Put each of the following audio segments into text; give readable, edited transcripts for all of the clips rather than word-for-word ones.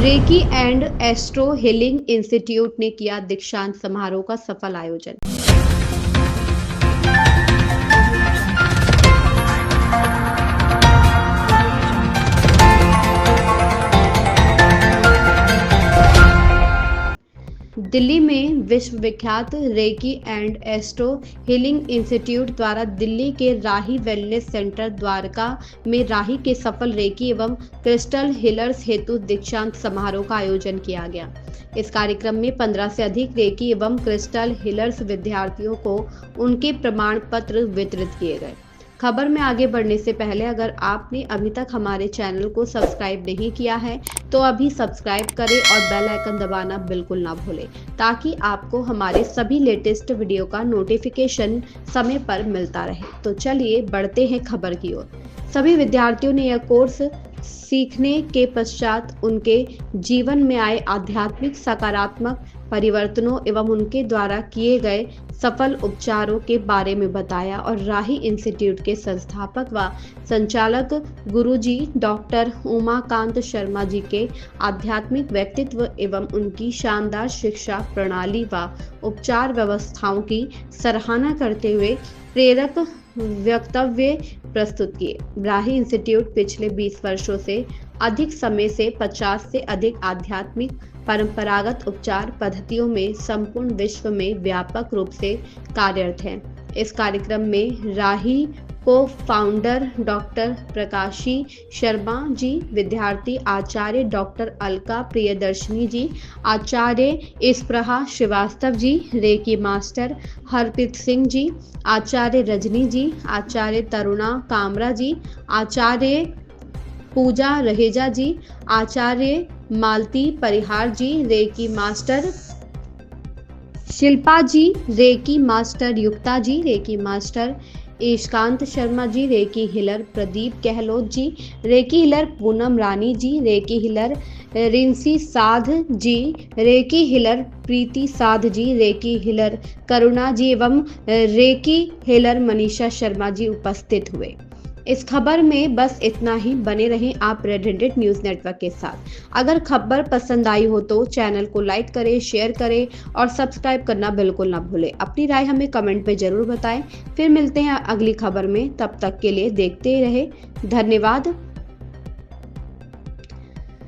Recce and astro healing institute ने किया दीक्षांत समारोह का सफल आयोजन। दिल्ली में विश्वविख्यात recce and astro healing institute द्वारा दिल्ली के राही वेलनेस सेंटर द्वारका में राही के सफल रेकी एवं क्रिस्टल हीलर्स हेतु दीक्षांत समारोह का आयोजन किया गया। इस कार्यक्रम में 15 से अधिक रेकी एवं क्रिस्टल हीलर्स विद्यार्थियों को उनके प्रमाण पत्र वितरित किए गए। खबर में आगे बढ़ने से पहले अगर आपने अभी तक हमारे चैनल को सब्सक्राइब नहीं किया है तो अभी सब्सक्राइब करें और बेल आइकन दबाना बिल्कुल ना भूलें ताकि आपको हमारे सभी लेटेस्ट वीडियो का नोटिफिकेशन समय पर मिलता रहे। तो चलिए बढ़ते हैं खबर की ओर। सभी विद्यार्थियों ने यह कोर्स सीखने के पश्चात उनके जीवन में आए आध्यात्मिक सकारात्मक परिवर्तनों एवं उनके द्वारा किए गए सफल उपचारों के बारे में बताया और राही इंस्टीट्यूट के संस्थापक व संचालक गुरुजी डॉक्टर उमाकांत शर्मा जी के आध्यात्मिक व्यक्तित्व एवं उनकी शानदार शिक्षा प्रणाली व उपचार व्यवस्थाओं की सराहना करते हुए प्रेरक वक्तव्य प्रस्तुत किए। राही इंस्टीट्यूट पिछले 20 वर्षों से अधिक समय से 50 से अधिक आध्यात्मिक परंपरागत उपचार पद्धतियों में संपूर्ण विश्व में व्यापक रूप से कार्यरत है। इस कार्यक्रम में राही को फाउंडर डॉक्टर प्रकाशी शर्मा जी, विद्यार्थी आचार्य डॉक्टर अलका प्रियदर्शनी जी, आचार्य इस्प्रहा श्रीवास्तव जी, रेकी मास्टर हरप्रीत सिंह जी, आचार्य रजनी जी, आचार्य तरुणा कामरा जी, आचार्य पूजा रहेजा जी, आचार्य मालती परिहार जी, रेकी मास्टर शिल्पा जी, रेकी मास्टर युक्ता जी, reiki master ईशकांत Sharma ji, recce healer Pradeep Gehlot ji, recce healer Poonam रानी जी, रेकी हिलर रिंसी साध जी, रेकी हिलर प्रीति साध जी, रेकी हिलर करुणा जी एवं रेकी हिलर मनीषा शर्मा जी उपस्थित हुए। इस खबर में बस इतना ही। बने रहें आप रेड हैंडेड न्यूज़ नेटवर्क के साथ। अगर खबर पसंद आई हो तो चैनल को लाइक करें, शेयर करें और सब्सक्राइब करना बिल्कुल ना भूलें। अपनी राय हमें कमेंट में जरूर बताएं। फिर मिलते हैं अगली खबर में, तब तक के लिए देखते रहे। धन्यवाद।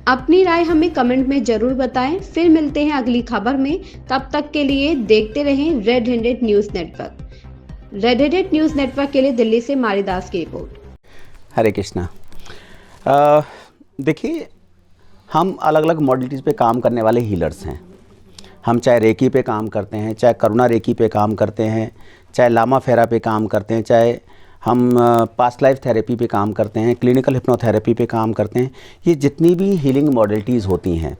अपनी राय हमें कमेंट में जरूर बताएं। फिर मिलते हैं अगली खबर में, तब तक के लिए देखते रहें red handed news network. Red handed news network के लिए दिल्ली से मारीदास की रिपोर्ट। हरे कृष्णा। देखिए, हम अलग अलग मॉडलिटीज़ पे काम करने वाले हीलर्स हैं। हम चाहे रेकी पे काम करते हैं, चाहे करुणा रेकी पे काम करते हैं, चाहे लामा फेरा पे काम करते हैं, चाहे हम पास्ट लाइफ थेरेपी पे काम करते हैं, क्लिनिकल हिप्नोथेरेपी पे काम करते हैं। ये जितनी भी हीलिंग मॉडलिटीज़ होती हैं,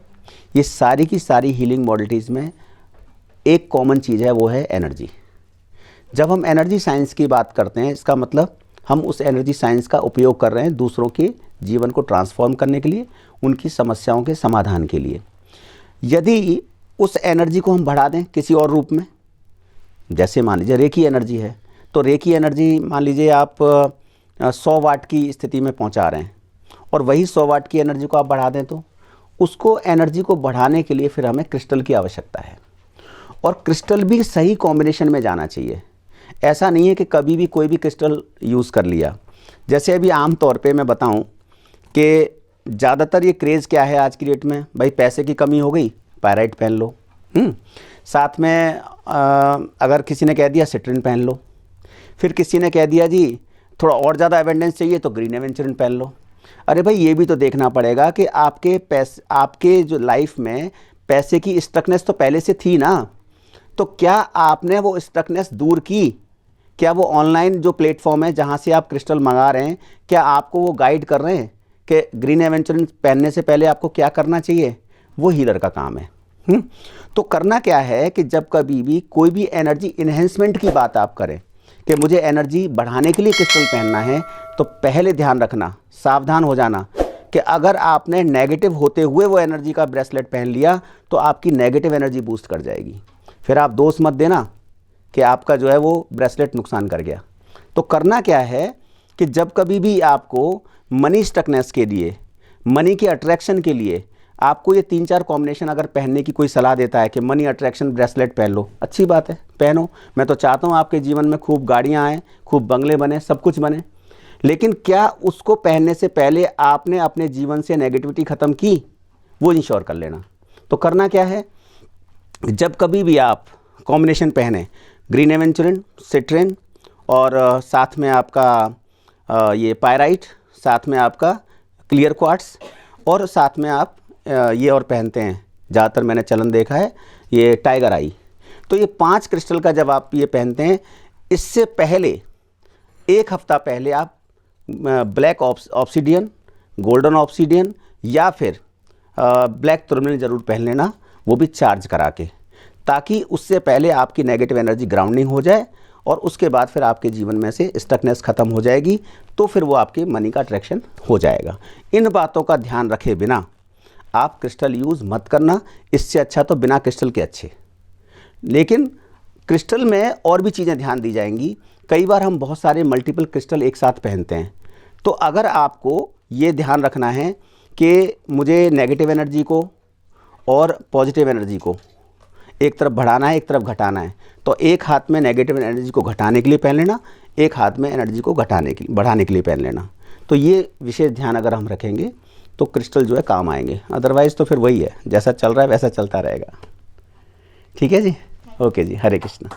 ये सारी की सारी हीलिंग मॉडलिटीज़ में एक कॉमन चीज़ है, वो है एनर्जी। जब हम एनर्जी साइंस की बात करते हैं, इसका मतलब हम उस एनर्जी साइंस का उपयोग कर रहे हैं दूसरों के जीवन को ट्रांसफॉर्म करने के लिए, उनकी समस्याओं के समाधान के लिए। यदि उस एनर्जी को हम बढ़ा दें किसी और रूप में, जैसे मान लीजिए रेकी एनर्जी है, तो रेकी एनर्जी मान लीजिए आप 100 वाट की स्थिति में पहुंचा रहे हैं और वही 100 वाट की एनर्जी को आप बढ़ा दें, तो उसको एनर्जी को बढ़ाने के लिए फिर हमें क्रिस्टल की आवश्यकता है। और क्रिस्टल भी सही कॉम्बिनेशन में जाना चाहिए। ऐसा नहीं है कि कभी भी कोई भी क्रिस्टल यूज़ कर लिया। जैसे अभी आम तौर पे मैं बताऊं कि ज़्यादातर ये क्रेज़ क्या है आज की डेट में, भाई पैसे की कमी हो गई, पायराइट पहन लो। साथ में अगर किसी ने कह दिया सिट्रिन पहन लो, फिर किसी ने कह दिया जी थोड़ा और ज़्यादा एवेंडेंस चाहिए तो ग्रीन एवेंचुरिन पहन लो। अरे भाई, ये भी तो देखना पड़ेगा कि आपके जो लाइफ में पैसे की स्टकनेस तो पहले से थी ना, तो क्या आपने वो स्टकनेस दूर की? क्या वो ऑनलाइन जो प्लेटफॉर्म है जहाँ से आप क्रिस्टल मंगा रहे हैं, क्या आपको वो गाइड कर रहे हैं कि ग्रीन एवेंचुरिन पहनने से पहले आपको क्या करना चाहिए? वो हीलर का काम है। तो करना क्या है कि जब कभी भी कोई भी एनर्जी इन्हेंसमेंट की बात आप करें कि मुझे एनर्जी बढ़ाने के लिए क्रिस्टल पहनना है, तो पहले ध्यान रखना, सावधान हो जाना कि अगर आपने नेगेटिव होते हुए वो एनर्जी का ब्रेसलेट पहन लिया तो आपकी नेगेटिव एनर्जी बूस्ट कर जाएगी। फिर आप दोष मत देना कि आपका जो है वो ब्रेसलेट नुकसान कर गया। तो करना क्या है कि जब कभी भी आपको मनी स्टकनेस के लिए, मनी के अट्रैक्शन के लिए आपको ये 3-4 कॉम्बिनेशन अगर पहनने की कोई सलाह देता है कि मनी अट्रैक्शन ब्रेसलेट पहन लो, अच्छी बात है, पहनो। मैं तो चाहता हूँ आपके जीवन में खूब गाड़ियाँ आएँ, खूब बंगले बने, सब कुछ बने। लेकिन क्या उसको पहनने से पहले आपने अपने जीवन से नेगेटिविटी ख़त्म की, वो इंश्योर कर लेना। तो करना क्या है, जब कभी भी आप कॉम्बिनेशन पहने, ग्रीन एवेंचुरिन, सिट्रिन और साथ में आपका ये पायराइट, साथ में आपका क्लियर क्वार्ट्स और साथ में आप ये और पहनते हैं, ज़्यादातर मैंने चलन देखा है, ये टाइगर आई। तो ये 5 क्रिस्टल का जब आप ये पहनते हैं, इससे पहले 1 हफ्ता पहले आप ब्लैक ऑब्सीडियन, गोल्डन ऑब्सीडियन या फिर ब्लैक टूरमैलिन ज़रूर पहन लेना, वो भी चार्ज करा के, ताकि उससे पहले आपकी नेगेटिव एनर्जी ग्राउंडिंग हो जाए और उसके बाद फिर आपके जीवन में से स्टकनेस ख़त्म हो जाएगी, तो फिर वो आपके मनी का अट्रैक्शन हो जाएगा। इन बातों का ध्यान रखे बिना आप क्रिस्टल यूज़ मत करना, इससे अच्छा तो बिना क्रिस्टल के अच्छे। लेकिन क्रिस्टल में और भी चीज़ें ध्यान दी जाएंगी। कई बार हम बहुत सारे मल्टीपल क्रिस्टल एक साथ पहनते हैं, तो अगर आपको ये ध्यान रखना है कि मुझे नेगेटिव एनर्जी को और पॉजिटिव एनर्जी को एक तरफ बढ़ाना है, एक तरफ घटाना है, तो एक हाथ में नेगेटिव एनर्जी को घटाने के लिए पहन लेना, एक हाथ में एनर्जी को बढ़ाने के लिए पहन लेना। तो ये विशेष ध्यान अगर हम रखेंगे तो क्रिस्टल जो है काम आएंगे, अदरवाइज़ तो फिर वही है, जैसा चल रहा है वैसा चलता रहेगा। ठीक है जी, ओके जी, Hare Krishna.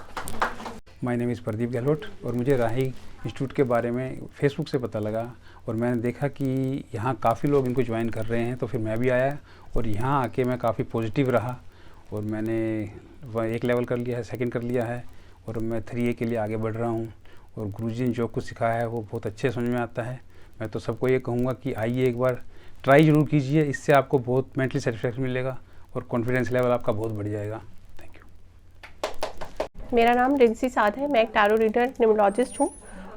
My name is Pradeep Gahlot और मुझे राही इंस्टीट्यूट के बारे में फेसबुक से पता लगा और मैंने देखा कि यहाँ काफ़ी लोग इनको ज्वाइन कर रहे हैं, तो फिर मैं भी आया और यहाँ आके मैं काफ़ी पॉजिटिव रहा और मैंने 1 लेवल कर लिया है, 2nd कर लिया है और मैं 3A के लिए आगे बढ़ रहा हूँ। और गुरुजी ने जो कुछ सिखाया है वो बहुत अच्छे समझ में आता है। मैं तो सबको ये कहूँगा कि आइए एक बार ट्राई ज़रूर कीजिए, इससे आपको बहुत मेंटली सेटिस्फैक्शन मिलेगा और कॉन्फिडेंस लेवल आपका बहुत बढ़ जाएगा। Thank you. मेरा नाम रिंसी साध है, मैं एक टैरो रीडर न्यूमरोलॉजिस्ट हूँ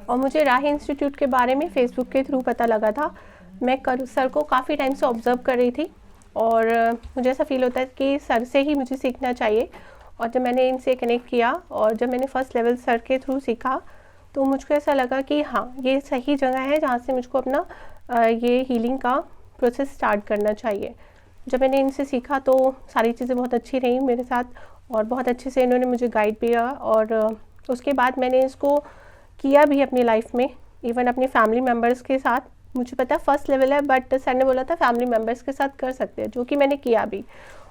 और मुझे राही इंस्टीट्यूट के बारे में फ़ेसबुक के थ्रू पता लगा था। मैं सर को काफ़ी टाइम से ऑब्ज़र्व कर रही थी और मुझे ऐसा फ़ील होता है कि सर से ही मुझे सीखना चाहिए। और जब मैंने इनसे कनेक्ट किया और जब मैंने फ़र्स्ट लेवल सर के थ्रू सीखा, तो मुझको ऐसा लगा कि हाँ, ये सही जगह है जहाँ से मुझको अपना ये हीलिंग का प्रोसेस स्टार्ट करना चाहिए। जब मैंने इनसे सीखा तो सारी चीज़ें बहुत अच्छी रही मेरे साथ और बहुत अच्छे से इन्होंने मुझे गाइड किया और उसके बाद मैंने इसको किया भी अपनी लाइफ में, इवन अपने फैमिली मेम्बर्स के साथ। मुझे पता है फर्स्ट लेवल है, बट सर ने बोला था फैमिली मेम्बर्स के साथ कर सकते हैं, जो कि मैंने किया भी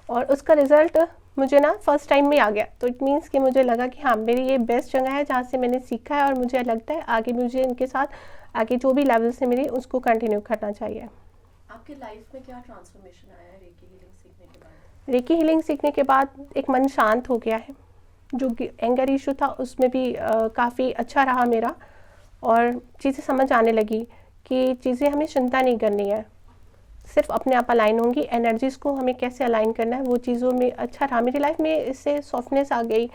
और उसका रिज़ल्ट मुझे ना फर्स्ट टाइम में आ गया। तो इट मीन्स कि मुझे लगा कि हाँ, मेरी ये बेस्ट जगह है जहाँ से मैंने सीखा है और मुझे लगता है आगे मुझे इनके साथ आगे जो भी लेवल से मिली उसको कंटिन्यू करना चाहिए। आपके लाइफ में क्या ट्रांसफॉर्मेशन आया है रेकी हीलिंग सीखने के बाद? रेकी हीलिंग सीखने के बाद एक मन शांत हो गया है। जो एंगर इशू था उसमें भी काफ़ी अच्छा रहा मेरा और चीज़ें समझ आने लगी कि चीज़ें हमें चिंता नहीं करनी है, सिर्फ अपने आप अलाइन होंगी। एनर्जीज़ को हमें कैसे अलाइन करना है वो चीज़ों में अच्छा रहा मेरी लाइफ में। इससे सॉफ्टनेस आ गई,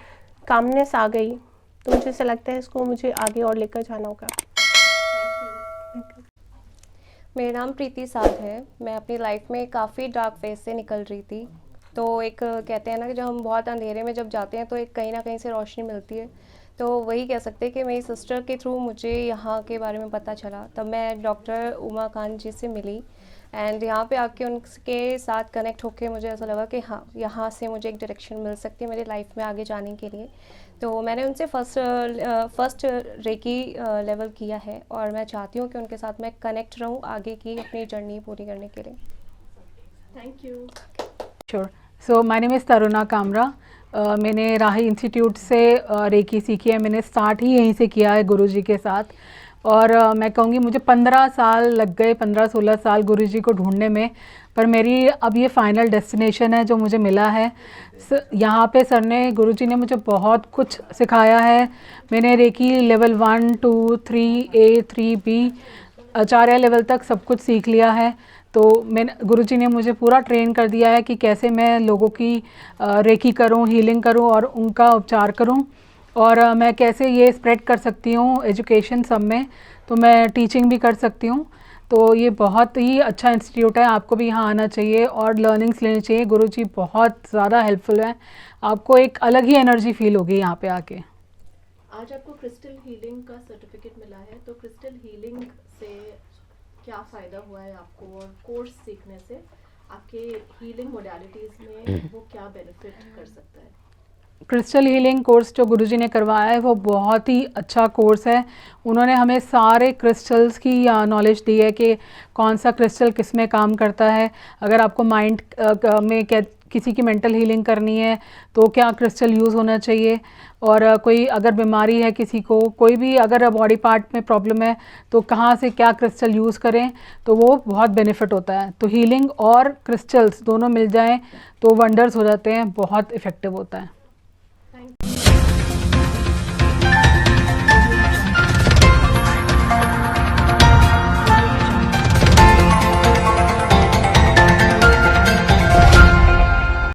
कामनेस आ गई, तो मुझे ऐसा लगता है इसको मुझे आगे और लेकर जाना होगा। मेरा नाम प्रीति साध है। मैं अपनी लाइफ में काफ़ी डार्क फेज से निकल रही थी। तो एक कहते हैं ना कि जब हम बहुत अंधेरे में जब जाते हैं तो एक कहीं ना कहीं से रोशनी मिलती है। तो वही कह सकते हैं कि मेरी सिस्टर के थ्रू मुझे यहाँ के बारे में पता चला। तब मैं डॉक्टर उमा खान जी से मिली एंड यहाँ पे आके उनके साथ कनेक्ट होके मुझे ऐसा लगा कि हाँ, यहाँ से मुझे एक डायरेक्शन मिल सकती है मेरी लाइफ में आगे जाने के लिए। तो मैंने उनसे फर्स्ट रेकी लेवल किया है और मैं चाहती हूँ कि उनके साथ मैं कनेक्ट रहूँ आगे की अपनी जर्नी पूरी करने के लिए। Thank you. Sure. So my name is Taruna Kamra. मैंने राही इंस्टीट्यूट से रेकी सीखी है। मैंने स्टार्ट ही यहीं से किया है गुरुजी के साथ और मैं कहूँगी मुझे 15 साल लग गए, 15-16 साल गुरुजी को ढूंढने में, पर मेरी अब ये फाइनल डेस्टिनेशन है जो मुझे मिला है। यहाँ पे सर ने, गुरुजी ने मुझे बहुत कुछ सिखाया है। मैंने रेकी लेवल 1, 2, 3A, 3B, आचार्य लेवल तक सब कुछ सीख लिया है। तो मैंने, गुरुजी ने मुझे पूरा ट्रेन कर दिया है कि कैसे मैं लोगों की रेकी करूं, हीलिंग करूं और उनका उपचार करूं और मैं कैसे ये स्प्रेड कर सकती हूं एजुकेशन सब में। तो मैं टीचिंग भी कर सकती हूं। तो ये बहुत ही अच्छा इंस्टीट्यूट है, आपको भी यहाँ आना चाहिए और लर्निंग्स लेनी चाहिए। गुरुजी बहुत ज़्यादा हेल्पफुल है, आपको एक अलग ही एनर्जी फील होगी यहाँ पे आके। आज आपको क्रिस्टल हीलिंग का सर्टिफिकेट मिला है, तो क्रिस्टल हीलिंग से क्या फ़ायदा हुआ है आपको और कोर्स सीखने से आपके हीलिंग मोडालिटीज में वो क्या बेनिफिट कर सकता है? क्रिस्टल हीलिंग कोर्स जो गुरुजी ने करवाया है वो बहुत ही अच्छा कोर्स है। उन्होंने हमें सारे क्रिस्टल्स की नॉलेज दी है कि कौन सा क्रिस्टल किस में काम करता है। अगर आपको माइंड में किसी की मेंटल हीलिंग करनी है तो क्या क्रिस्टल यूज़ होना चाहिए, और कोई अगर बीमारी है किसी को, कोई भी अगर बॉडी पार्ट में प्रॉब्लम है तो कहाँ से क्या क्रिस्टल यूज़ करें, तो वो बहुत बेनिफिट होता है। तो हीलिंग और क्रिस्टल्स दोनों मिल जाएं तो वंडर्स हो जाते हैं, बहुत इफ़ेक्टिव होता है।